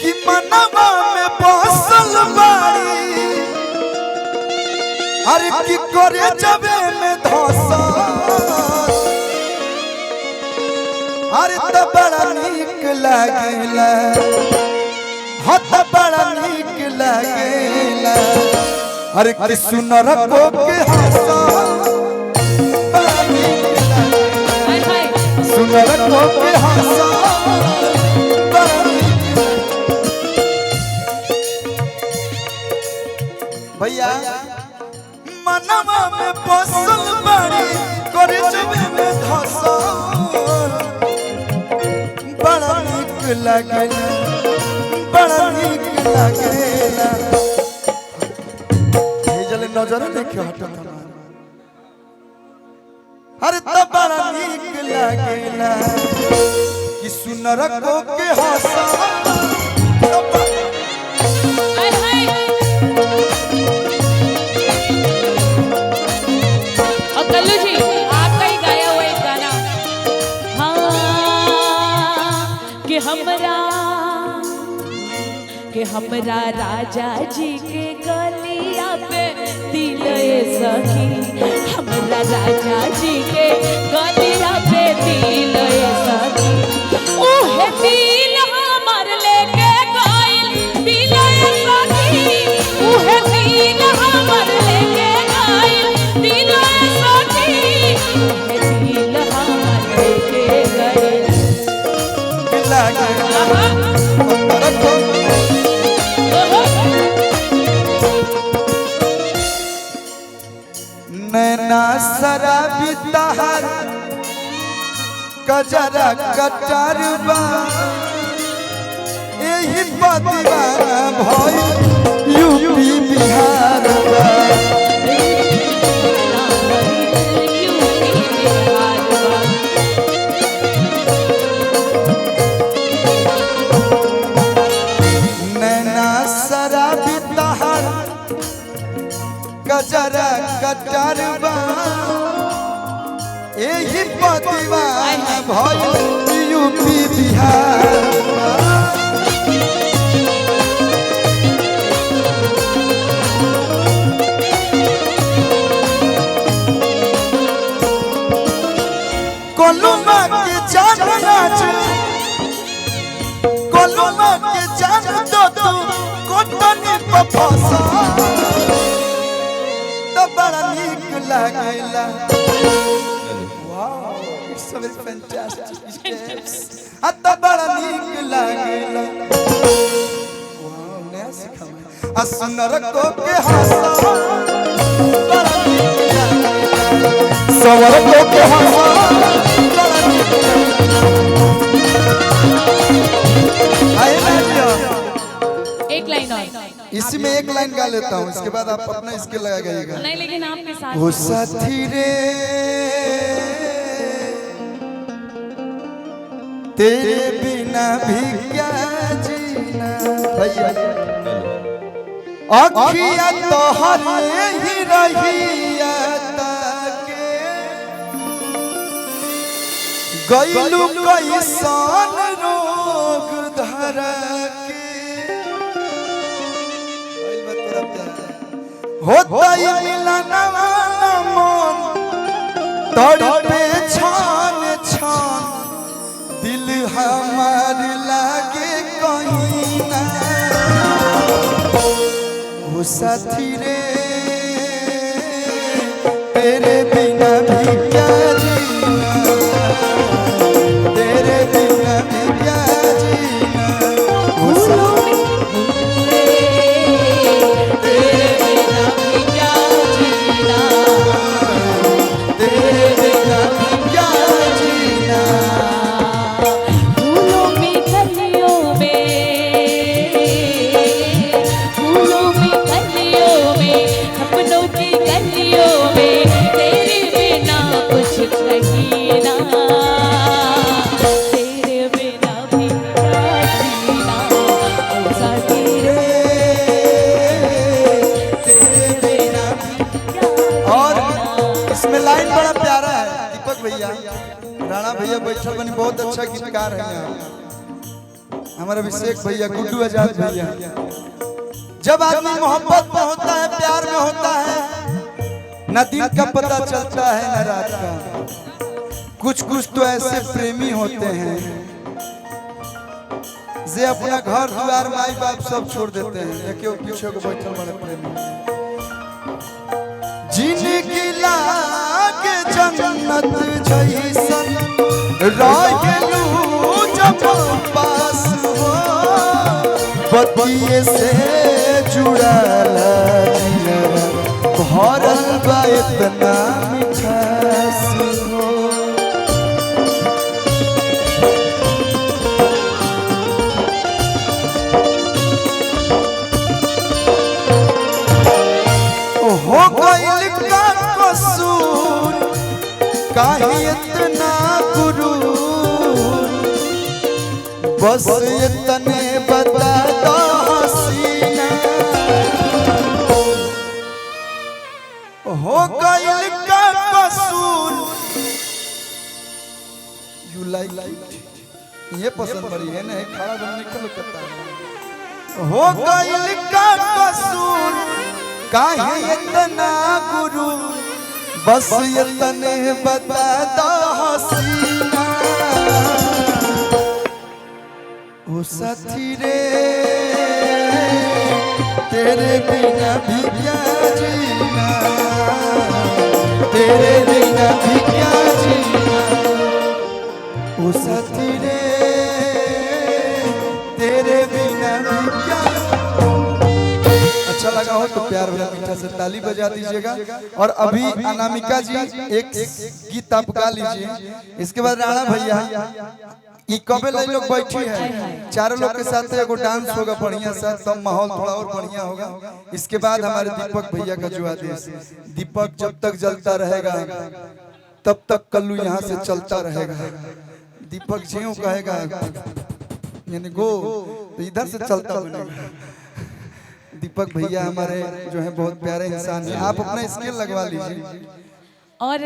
कि मनवा में बसल बाड़ी अरे की करे जबे में धसा अरे त बड़ा नीक लागेला हो त बड़ा नीक लागेला अरे कि सुनर को के हंसा बड़ा नीक लागेला सुनर को के हंसा बड़ा नीक भैया मनवा में बसल बाड़ी करे जबे में धसा बड़ा नीक लागेला बड़ा नीक लागेला जले नजर देखियो हटो अरे त बड़ा नीक लागेला कि सुनर को के हंसा कल्लू जी आपका ही गाया हुआ एक गाना हाँ कि हमरा राजा जी के गलिया पे दिल सखी हमरा राजा जी के गलिया पे दिल सखी ओहे दिल हमर लेके गइल दिल सखी ओहे दिल हमर लेके गइल दिल सखी ओहे दिल हमर लेके गइल नैना शराबी तहर कजरा कटरबा यही दीवाना भइल यूपी बिहार बा नैना शराबी तहर कजरा कटरबा यही दीवाना भइल यूपी बिहार कोलुमा के जान नाच कोलुमा के जान दो तू कोटनी पफसा बड़ा नीक लागेला wow it's a very fantastic steps अत बड़ा नीक लागेला वाओ नया सीखा आ सुनर को के हंसा बड़ा नीक लागेला सवर को के हंसा बड़ा नीक लागेला आई लव यू एक लाइन और इसी में एक लाइन गा लेता हूँ इसके बाद आप अपना स्किल लगा गाइएगा नहीं लेकिन आपके साथ वो साथी रे तेरे बिना भी क्या जीना भैया अखिया तो हर ही रहिया ताके गइलू कैसन रोग धरा होता ही मिलनवा मन तड़पे छान छान दिल हमार लागे कहीं ना वो साथी रे तेरे बिना भी क्या जीना तेरे बिना भी क्या जीना वो साथी राणा भैया बैठल बनी बहुत अच्छा गीतकार है हमारे अभिषेक भैया, गुड्डू आजाद भैया। जब आदमी मोहब्बत में होता है, प्यार में होता है, न दिन का पता चलता है न रात का। कुछ कुछ तो ऐसे प्रेमी होते हैं जे अपना घर द्वार माई बाप सब छोड़ देते हैं, देखियो पीछे को बैठल बड़े प्रेमी। जिंदगी लागे जन्नत जैसन रहेलू जब पास हो, बतिये से जुड़ल जियरा भरल बा इतना मिठास हो। हो गइल का कसूर काहे इतना गुरूर, बस इतने बता दो हसीना। हो गइल का कसूर, यू लाइक ये पसंद पड़ी है ना, खड़ा बनने का करता है। हो गइल का कसूर काहे इतना गुरु, बस इतने बता दो हसीना। ओ साथी रे तेरे बिना भी क्या जीना, तेरे बिना भी क्या जीना। ओ साथी रे तेरे बिना भी क्या। अच्छा लगा हो तो प्यार भरा मीठा से ताली बजा दीजिएगा। और अभी अनामिका जी एक गीत आप गा लीजिए, इसके बाद राणा भैया ई कबे ले लोग बैठी है, चारों लोग के साथ एगो डांस होगा बढ़िया सा, तब माहौल थोड़ा और बढ़िया होगा। इसके बाद हमारे दीपक भैया का जो आदेश, दीपक जब तक जलता रहेगा तब तक कल्लू यहाँ से चलता रहेगा। दीपक ज्यों कहेगा यानी गो तो इधर से चलता बनेगा। दीपक भैया हमारे जो है बहुत प्यारे इंसान हैं, आप अपना स्केल लगवा लीजिए। और